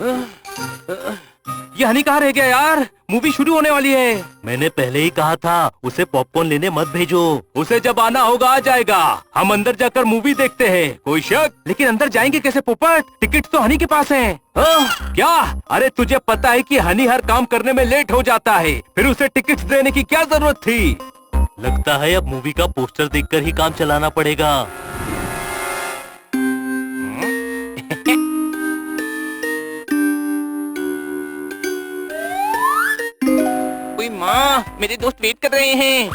ये हनी कहाँ रह गया यार? मूवी शुरू होने वाली है। मैंने पहले ही कहा था उसे पॉपकॉर्न लेने मत भेजो। उसे जब आना होगा आ जाएगा। हम अंदर जाकर मूवी देखते हैं। कोई शक? लेकिन अंदर जाएंगे कैसे पोपट? टिकट तो हनी के पास हैं। क्या? अरे तुझे पता है कि हनी हर काम करने में लेट हो जाता है, फिर उसे टिकट देने की क्या जरूरत थी? लगता है अब मूवी का पोस्टर देखकर ही काम चलाना पड़ेगा। माँ, मेरे दोस्त वेट कर रहे हैं।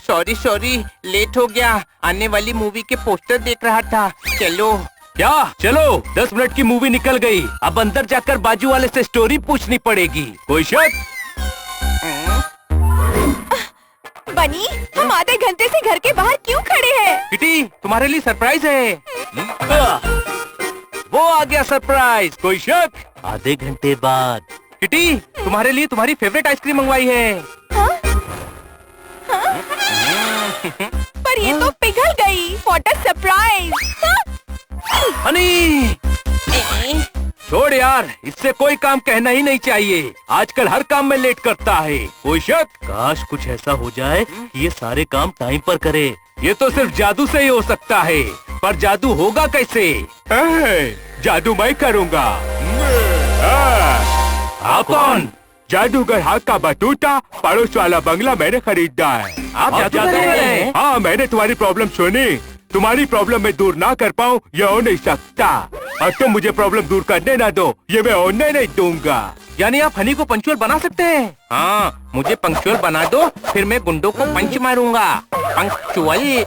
सॉरी लेट हो गया। आने वाली मूवी के पोस्टर देख रहा था। चलो। क्या? चलो 10 मिनट की मूवी निकल गई। अब अंदर जाकर बाजू वाले से स्टोरी पूछनी पड़ेगी। कोई शक? बनी, हम आधे घंटे से घर के बाहर क्यों खड़े हैं? किटी, तुम्हारे लिए सरप्राइज है। वो आ गया सरप्राइज। कोई शक? आधे घंटे बाद। किटी, तुम्हारे लिए तुम्हारी फेवरेट आइसक्रीम मंगवाई है। हाँ? हाँ? पर ये तो पिघल गई। What a surprise. हनी, छोड़ यार, इससे कोई काम कहना ही नहीं चाहिए। आजकल हर काम में लेट करता है। कोई शक? काश कुछ ऐसा हो जाए कि ये सारे काम टाइम पर करे। ये तो सिर्फ जादू से ही हो सकता है, पर जादू होगा कैसे? जादू मैं करूँगा। आप कौन? जादूगर हाथ का बटूटा, पड़ोस वाला बंगला मैंने खरीदा है। आप जादूगर हैं? हाँ, मैंने तुम्हारी प्रॉब्लम सुनी। तुम्हारी प्रॉब्लम मैं दूर ना कर पाऊँ ये हो नहीं सकता, और तुम मुझे प्रॉब्लम दूर करने ना दो ये मैं होने नहीं दूंगा। यानी आप हनी को पंक्चुअल बना सकते हैं? हाँ, मुझे पंक्चुअल बना दो, फिर मैं गुंडों को पंच मारूंगा। पंक्चुअल।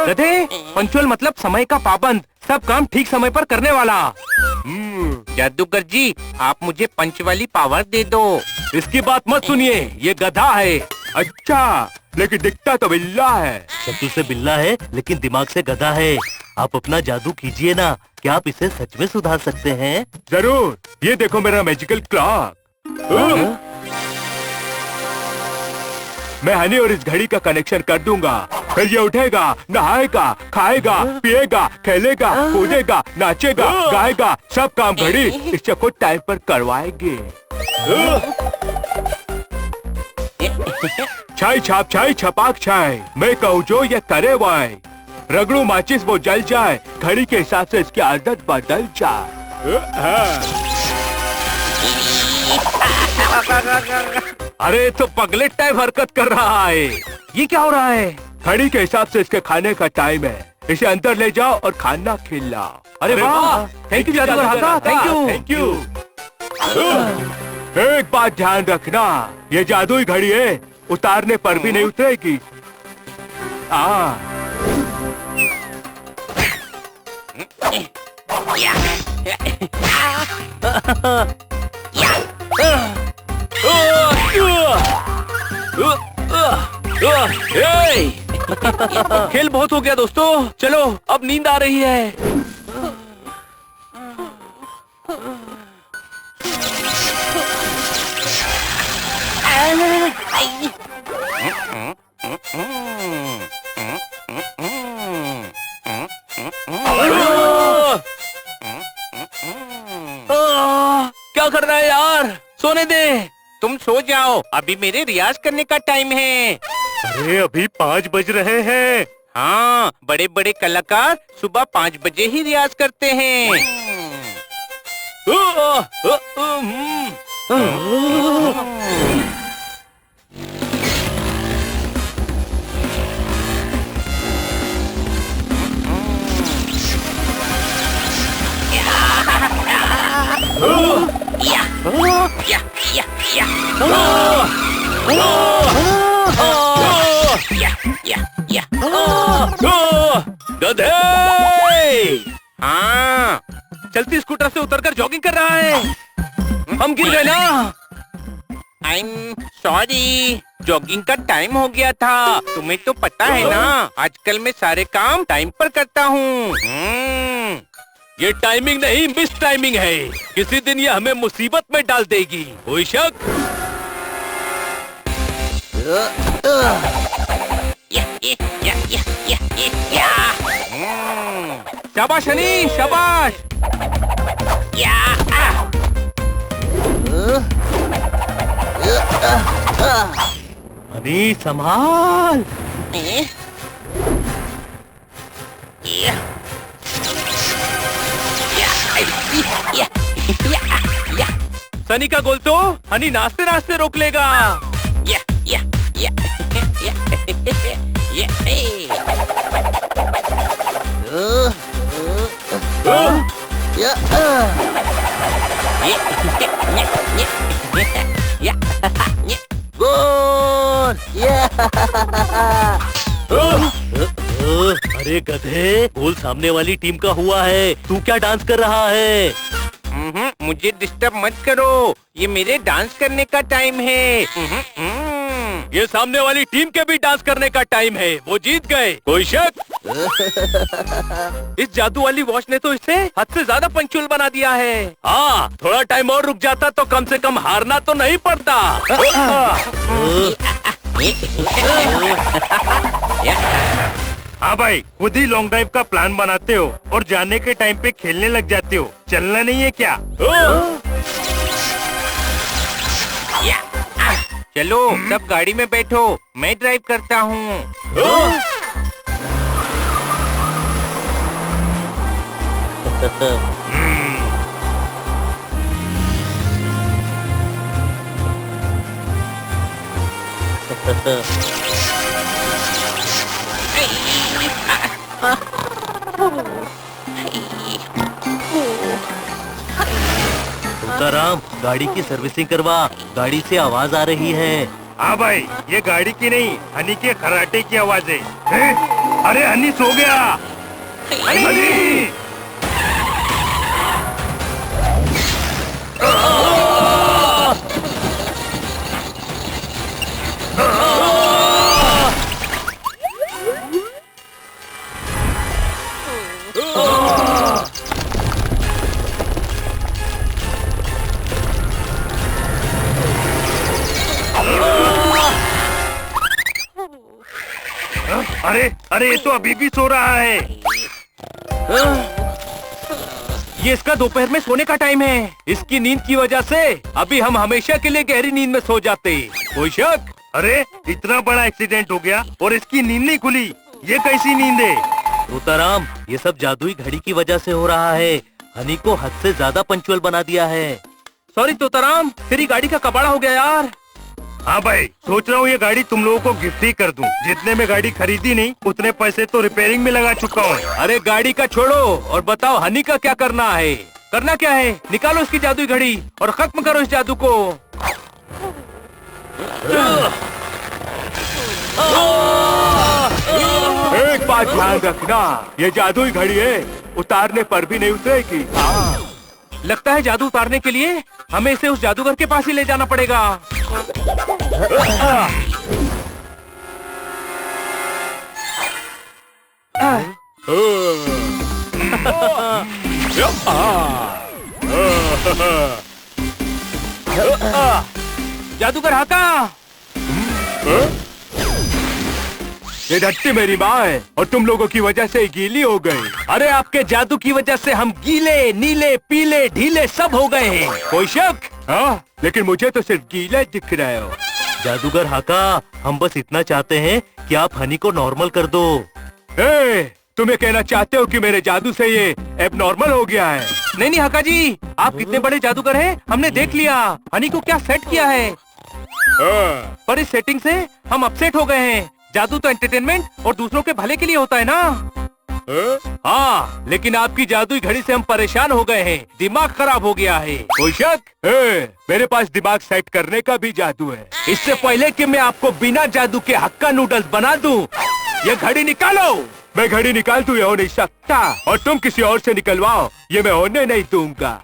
गधे, पंक्चुअल मतलब समय का पाबंद, सब काम ठीक समय पर करने वाला। जादूगर जी, आप मुझे पंच वाली पावर दे दो। इसकी बात मत सुनिए, ये गधा है। अच्छा, लेकिन दिखता तो बिल्ला है। शक्ल से बिल्ला है लेकिन दिमाग से गधा है। आप अपना जादू कीजिए ना, क्या आप इसे सच में सुधार सकते हैं? जरूर, ये देखो मेरा मैजिकल क्लॉक। मैं हनी और इस घड़ी का कनेक्शन कर दूंगा, फिर ये उठेगा, नहाएगा, खाएगा, पिएगा, खेलेगा, कूदेगा, नाचेगा, गाएगा, सब काम घड़ी इससे खुद टाइम पर करवाएगी। छाई छाप छाई छपाक छाई, मैं कहूँ जो ये करे वाई, रगड़ू माचिस वो जल जाए, घड़ी के हिसाब से इसकी आदत बदल जाए। अरे तो पगलेट टाइप हरकत कर रहा है। ये क्या हो रहा है? घड़ी के हिसाब से इसके खाने का टाइम है, इसे अंदर ले जाओ और खाना खिलाओ। अरे वाह, थैंक यू जादूगर हाथा, थैंक यू। एक बात ध्यान रखना, ये जादुई घड़ी है, उतारने पर भी नहीं उतरेगी। खेल बहुत हो गया दोस्तों, चलो अब नींद आ रही है। क्या कर रहा है यार? सोने दे। तुम सो जाओ, अभी मेरे रियाज करने का टाइम है। अरे अभी 5 बज रहे हैं। हाँ, बड़े बड़े कलाकार सुबह 5 बजे ही रियाज करते हैं। गधे! हाँ, चलती स्कूटर से उतरकर जॉगिंग कर रहा है। हम गिर गए ना। आई एम सॉरी, जॉगिंग का टाइम हो गया था। तुम्हें तो पता है ना, आजकल मैं सारे काम टाइम पर करता हूँ। ये टाइमिंग नहीं, मिस टाइमिंग है। किसी दिन ये हमें मुसीबत में डाल देगी। कोई शक? या, या, या, या, या। शाबाश हनी, शाबाश। या हनी संभाल। सनी का गोल तो हनी नाचते नाचते रोक लेगा। गोल। अरे गधे, गोल सामने वाली टीम का हुआ है, तू क्या डांस कर रहा है? मुझे डिस्टर्ब मत करो, ये मेरे डांस करने का टाइम है। ये सामने वाली टीम के भी डांस करने का टाइम है, वो जीत गए, कोई शक? इस जादू वाली वॉच ने तो इसे हद से ज्यादा पंक्चुअल बना दिया है। हाँ, थोड़ा टाइम और रुक जाता तो कम से कम हारना तो नहीं पड़ता। हाँ भाई, खुद ही लॉन्ग ड्राइव का प्लान बनाते हो और जाने के टाइम पे खेलने लग जाते हो, चलना नहीं है क्या? चलो सब गाड़ी में बैठो, मैं ड्राइव करता हूँ। तुकाराम, गाड़ी की सर्विसिंग करवा, गाड़ी से आवाज आ रही है। हाँ भाई, ये गाड़ी की नहीं, हनी के खराटे की आवाज है। अरे हनी सो गया। हनी! अरे अरे, ये तो अभी भी सो रहा है। ये इसका दोपहर में सोने का टाइम है। इसकी नींद की वजह से अभी हम हमेशा के लिए गहरी नींद में सो जाते, कोई शक? अरे, इतना बड़ा एक्सीडेंट हो गया और इसकी नींद नहीं खुली, ये कैसी नींद है? तुकाराम, ये सब जादुई घड़ी की वजह से हो रहा है। हनी को हद से ज्यादा पंक्चुअल बना दिया है। सॉरी तुकाराम, तेरी गाड़ी का कबाड़ा हो गया यार। हाँ भाई, सोच रहा हूँ ये गाड़ी तुम लोगों को गिफ्ट ही कर दूं। जितने में गाड़ी खरीदी नहीं, उतने पैसे तो रिपेयरिंग में लगा चुका हूँ। अरे गाड़ी का छोड़ो और बताओ हनी का क्या करना है? करना क्या है? निकालो इसकी जादुई घड़ी और खत्म करो इस जादू को। एक बात ध्यान रखना, ये जादुई घड़ी है, उतारने पर भी नहीं उतरेगी। लगता है जादू उतारने के लिए हमें इसे उस जादूगर के पास ही ले जाना पड़ेगा। जादूगर हाका, ये धरती मेरी माँ है और तुम लोगों की वजह से गीली हो गई। अरे आपके जादू की वजह से हम गीले, नीले, पीले, ढीले सब हो गए हैं, कोई शक? हाँ, लेकिन मुझे तो सिर्फ गीले दिख रहे हो। जादूगर हाका, हम बस इतना चाहते हैं कि आप हनी को नॉर्मल कर दो। तुम ये कहना चाहते हो कि मेरे जादू से ये एब नॉर्मल हो गया है? नहीं नहीं हाका जी, आप कितने बड़े जादूगर हैं, हमने देख लिया हनी को क्या सेट किया है। पर इस सेटिंग से हम अपसेट हो गए हैं। जादू तो एंटरटेनमेंट और दूसरों के भले के लिए होता है ना। हाँ, लेकिन आपकी जादुई घड़ी से हम परेशान हो गए हैं, दिमाग खराब हो गया है, कोई शक? मेरे पास दिमाग सेट करने का भी जादू है। इससे पहले कि मैं आपको बिना जादू के हक्का नूडल्स बना दूं, ये घड़ी निकालो। मैं घड़ी निकाल दूं, ये हो नहीं सकता, और तुम किसी और से निकलवाओ, ये मैं होने नहीं दूंगा।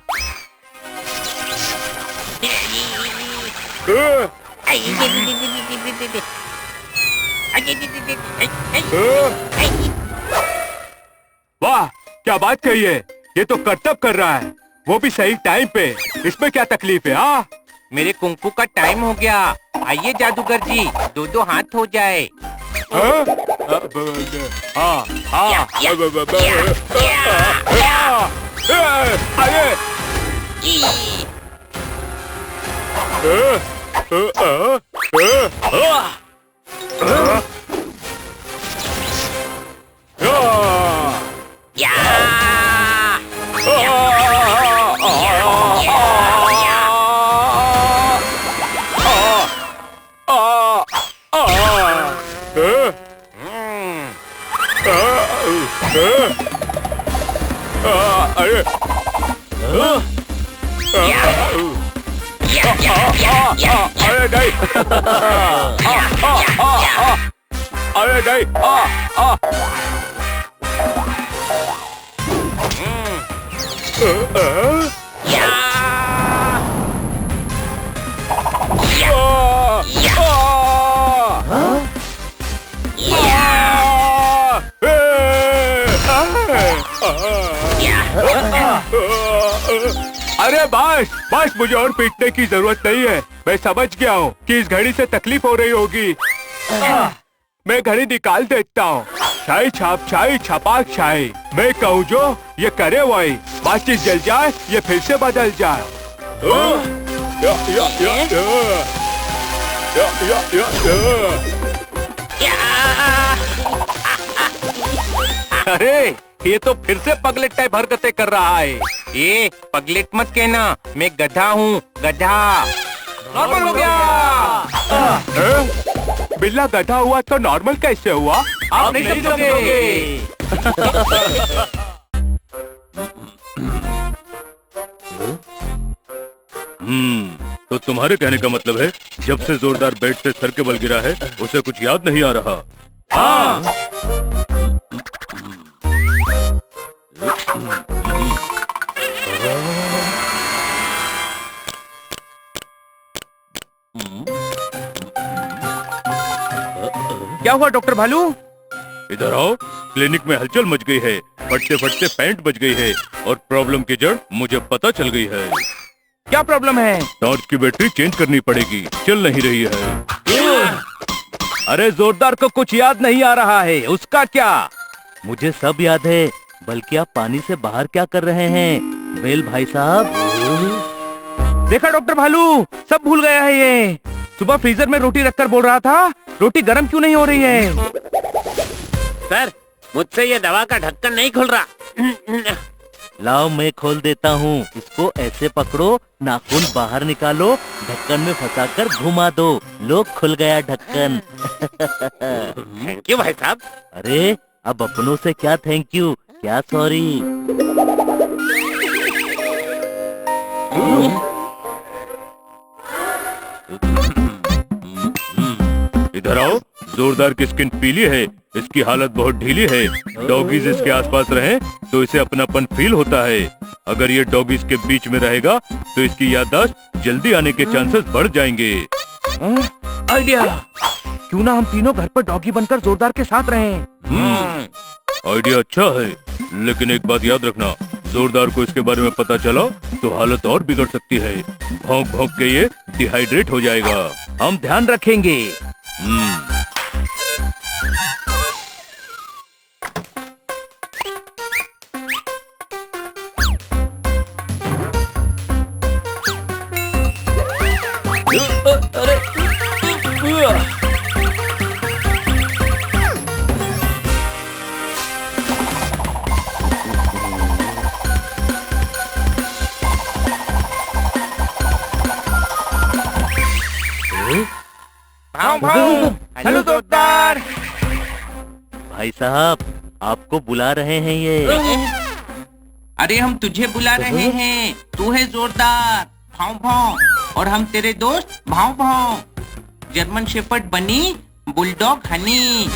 वाह, क्या बात कही है, ये तो कर्तव्य कर रहा है, वो भी सही टाइम पे। इसमें क्या तकलीफ है? हाँ, मेरे कुंकू का टाइम हो गया। आइए जादूगर जी, दो दो हाथ हो जाए। अरे बस मुझे और पीटने की जरूरत नहीं है। मैं समझ गया हूँ कि इस घड़ी से तकलीफ हो रही होगी। मैं घड़ी निकाल देता हूँ। छाई छाप छाई छपाक छाई। मैं कहूँ जो ये करे वही। माचिस जल जाए ये फिर से बदल जाए। अरे ये तो फिर से पगलेट टाइप हरकतें कर रहा है। ए पगलेट मत कहना, मैं गधा हूँ, गधा। नॉर्मल हो गया। बिल्ला गधा हुआ तो नॉर्मल कैसे हुआ? आप नहीं समझोगे। तो तुम्हारे कहने का मतलब है जब से जोरदार बेड से सर के बल गिरा है उसे कुछ याद नहीं आ रहा। हाँ। क्या हुआ डॉक्टर भालू? इधर आओ। क्लिनिक में हलचल मच गई है। फटते फटते पैंट बच गई है और प्रॉब्लम की जड़ मुझे पता चल गई है। क्या प्रॉब्लम है? टॉर्च की बैटरी चेंज करनी पड़ेगी, चल नहीं रही है। अरे जोरदार को कुछ याद नहीं आ रहा है, उसका क्या? मुझे सब याद है, बल्कि आप पानी से बाहर क्या कर रहे हैं वेल भाई साहब? देखा डॉक्टर भालू, सब भूल गया है ये। सुबह फ्रीजर में रोटी रखकर बोल रहा था रोटी गर्म क्यों नहीं हो रही है? सर मुझसे ये दवा का ढक्कन नहीं खुल रहा। लाओ मैं खोल देता हूँ। इसको ऐसे पकड़ो, नाखून बाहर निकालो, ढक्कन में फंसाकर घुमा दो, लो खुल गया ढक्कन। थैंक यू भाई साहब। अरे अब अपनों से क्या थैंक यू, क्या सॉरी। इधर आओ। जोरदार की स्किन पीली है, इसकी हालत बहुत ढीली है। डॉगीज इसके आसपास रहें तो इसे अपनापन फील होता है। अगर ये डॉगीज के बीच में रहेगा तो इसकी याददाश्त जल्दी आने के चांसेस बढ़ जाएंगे। आइडिया, क्यों ना हम तीनों घर पर डॉगी बनकर जोरदार के साथ रहें। आइडिया अच्छा है, लेकिन एक बात याद रखना, जोरदार को इसके बारे में पता चला तो हालत और बिगड़ सकती है। भौंक भौंक के ये डिहाइड्रेट हो जाएगा। हम ध्यान रखेंगे। हेलो जोरदार। भाई साहब आपको बुला रहे हैं ये। अरे हम तुझे बुला रहे हैं, तू है जोरदार भाव भाव, और हम तेरे दोस्त भाव भाव। जर्मन शेफर्ड बनी, बुलडॉग हनी।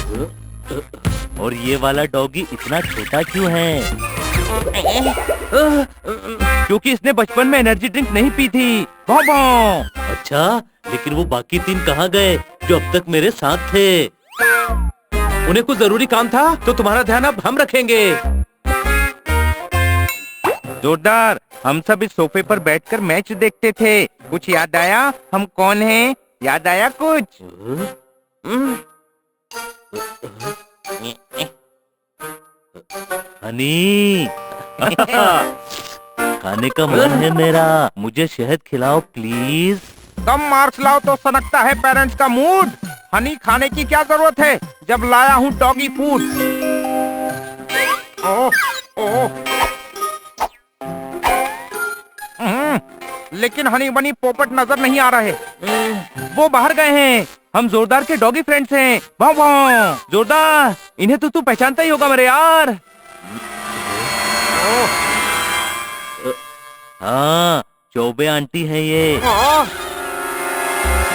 और ये वाला डॉगी इतना छोटा क्यों है? क्योंकि इसने बचपन में एनर्जी ड्रिंक नहीं पी थी। भाव भाव। अच्छा, लेकिन वो बाकी तीन कहाँ गए जो अब तक मेरे साथ थे? उन्हें कुछ जरूरी काम था तो तुम्हारा ध्यान अब हम रखेंगे। जोरदार, हम सब इस सोफे पर बैठकर मैच देखते थे। कुछ याद आया हम कौन हैं? याद आया कुछ? हनी खाने का मन है मेरा, मुझे शहद खिलाओ प्लीज। कम मार्क्स लाओ तो सनकता है पेरेंट्स का मूड। हनी खाने की क्या जरूरत है जब लाया हूँ डॉगी फूड। ओह ओह लेकिन हनी बनी पोपट नजर नहीं आ रहे। वो बाहर गए हैं। हम जोरदार के डॉगी फ्रेंड्स हैं। वाह वाह जोरदार, इन्हें तो तू पहचानता ही होगा मेरे यार। हाँ चौबे आंटी हैं ये।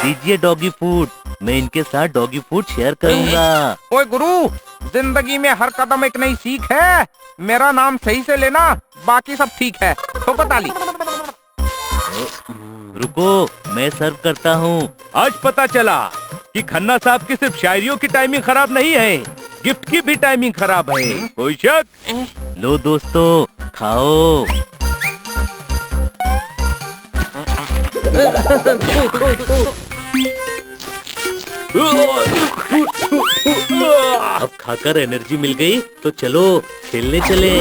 दीजिए डॉगी फूड, मैं इनके साथ डॉगी फूड शेयर करूंगा। ओए गुरु, जिंदगी में हर कदम एक नई सीख है। मेरा नाम सही से लेना, बाकी सब ठीक है। ठोको ताली। रुको मैं सर्व करता हूँ। आज पता चला कि खन्ना साहब की सिर्फ शायरियों की टाइमिंग खराब नहीं है, गिफ्ट की भी टाइमिंग खराब है। कोई शक? लो दोस्तों खाओ। अब खाकर एनर्जी मिल गई तो चलो खेलने चले।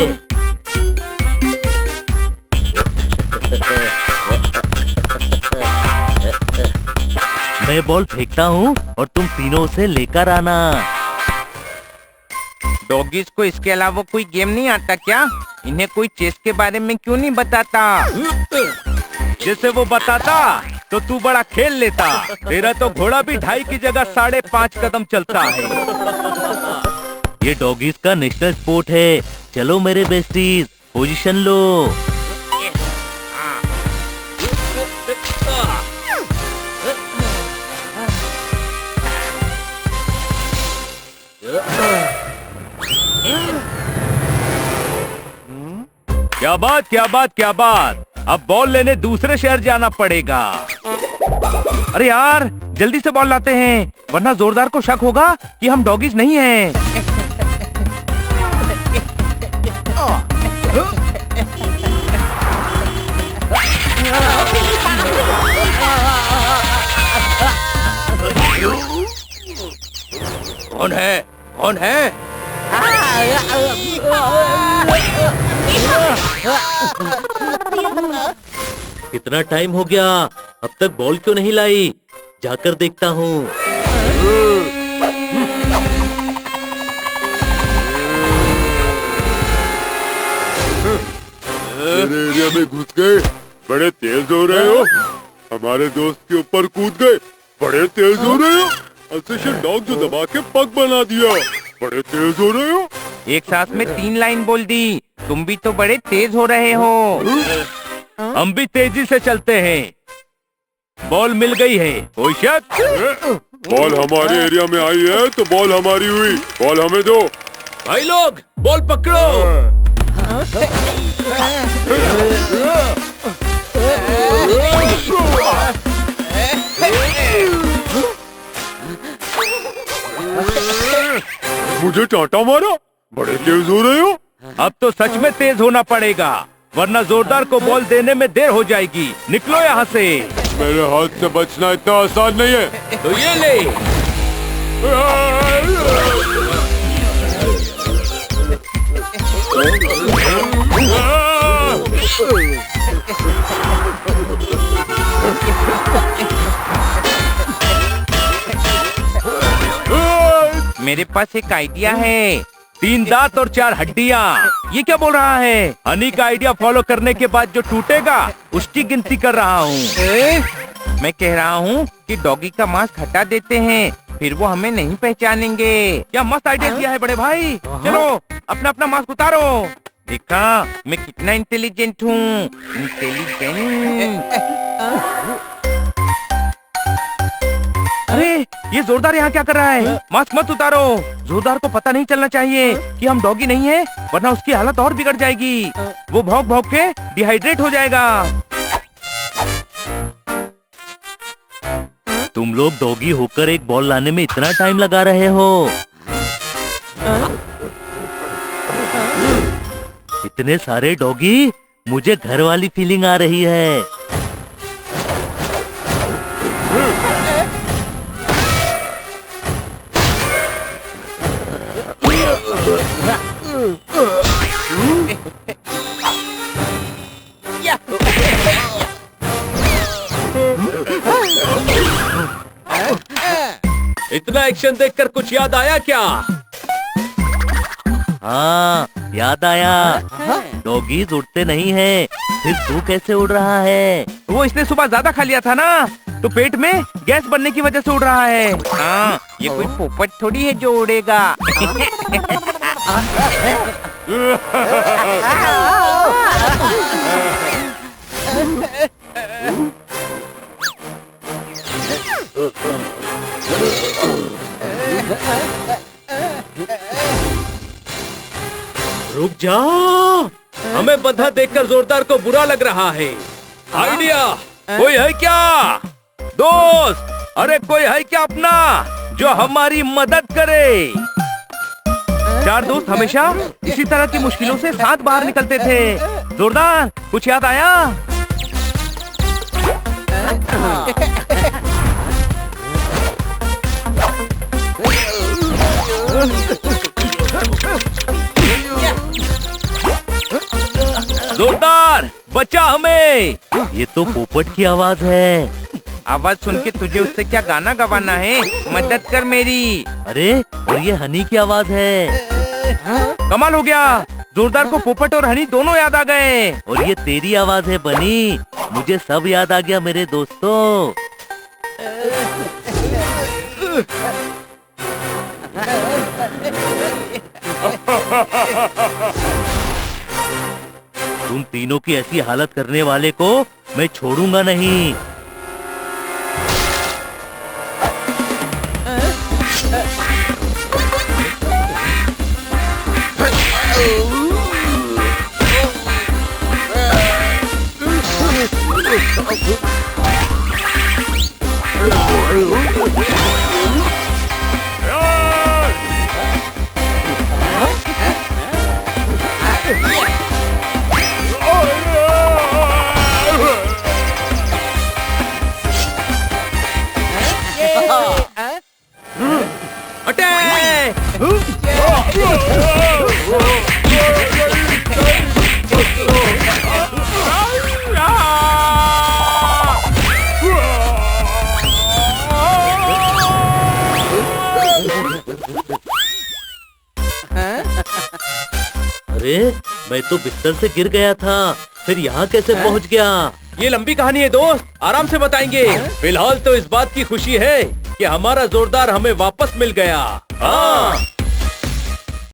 मैं बॉल फेंकता हूँ और तुम तीनों से लेकर आना। डॉगीज को इसके अलावा कोई गेम नहीं आता क्या? इन्हें कोई चेस के बारे में क्यों नहीं बताता? जैसे वो बताता तो तू बड़ा खेल लेता। तेरा तो घोड़ा भी 2.5 की जगह 5.5 कदम चलता है। ये डॉगीज का नेशनल स्पोर्ट है। चलो मेरे बेस्टीज पोजीशन लो। क्या बात क्या बात क्या बात। अब बॉल लेने दूसरे शहर जाना पड़ेगा। अरे यार जल्दी से बॉल लाते हैं, वरना जोरदार को शक होगा कि हम डॉगीज नहीं हैं। कौन है? कौन है? कितना टाइम हो गया, अब तक बॉल क्यों नहीं लाई? जाकर देखता हूँ। मेरे एरिया में घुस गए, बड़े तेज हो रहे हो। हमारे दोस्त के ऊपर कूद गए, बड़े तेज हो रहे हो। असिस्टेंट डॉग जो दबा के पग बना दिया, बड़े तेज हो रहे हो। एक साथ में 3 लाइन बोल दी। तुम भी तो बड़े तेज हो रहे हो। हम भी तेजी से चलते हैं। बॉल मिल गई है, कोई शक? बॉल हमारे एरिया में आई है तो बॉल हमारी हुई। बॉल हमें दो। भाई लोग बॉल पकड़ो। मुझे टाटा मारा, बड़े तेज हो रहे हो। अब तो सच में तेज होना पड़ेगा, वरना जोरदार को बॉल देने में देर हो जाएगी। निकलो यहाँ से। मेरे हाथ से बचना इतना आसान नहीं है। तो ये ले। मेरे पास एक आइडिया है। 3 दांत और 4 हड्डियाँ। ये क्या बोल रहा है? हनी का आइडिया फॉलो करने के बाद जो टूटेगा उसकी गिनती कर रहा हूँ। मैं कह रहा हूँ कि डॉगी का मास्क हटा देते हैं, फिर वो हमें नहीं पहचानेंगे। क्या मस्त आइडिया दिया है बड़े भाई। चलो अपना अपना मास्क उतारो। देखा मैं कितना इंटेलिजेंट हूँ। इंटेलिजेंट। अरे ये जोरदार यहाँ क्या कर रहा है? मास्क मत उतारो। जोरदार को पता नहीं चलना चाहिए कि हम डॉगी नहीं है, वरना उसकी हालत और बिगड़ जाएगी। वो भौंक भौंक के डिहाइड्रेट हो जाएगा। तुम लोग डॉगी होकर एक बॉल लाने में इतना टाइम लगा रहे हो। इतने सारे डॉगी, मुझे घर वाली फीलिंग आ रही है। इतना एक्शन देखकर कुछ याद आया क्या? हाँ, याद आया। डॉगीज उड़ते नहीं हैं, फिर तू कैसे उड़ रहा है? वो इसने सुबह ज्यादा खा लिया था ना, तो पेट में गैस बनने की वजह से उड़ रहा है। हाँ, ये कोई पोपट थोड़ी है जो उड़ेगा। रुक जा, हमें बंधा देखकर जोरदार को बुरा लग रहा है। आइडिया, कोई है क्या? दोस्त, अरे कोई है क्या अपना जो हमारी मदद करे? चार दोस्त हमेशा इसी तरह की मुश्किलों से साथ बाहर निकलते थे। जोरदार, कुछ याद आया? जोरदार, बचा हमें। ये तो पोपट की आवाज है। आवाज सुन के तुझे उससे क्या गाना गवाना है? मदद कर मेरी। अरे, और ये हनी की आवाज है। कमाल हो गया, जोरदार को पोपट और हनी दोनों याद आ गए। और ये तेरी आवाज है बनी। मुझे सब याद आ गया मेरे दोस्तों। तुम तीनों की ऐसी हालत करने वाले को मैं छोड़ूंगा नहीं। अरे, मैं तो बिस्तर से गिर गया था, फिर यहाँ कैसे पहुँच गया? ये लंबी कहानी है दोस्त, आराम से बताएंगे। फिलहाल तो इस बात की खुशी है कि हमारा जोरदार हमें वापस मिल गया। हाँ।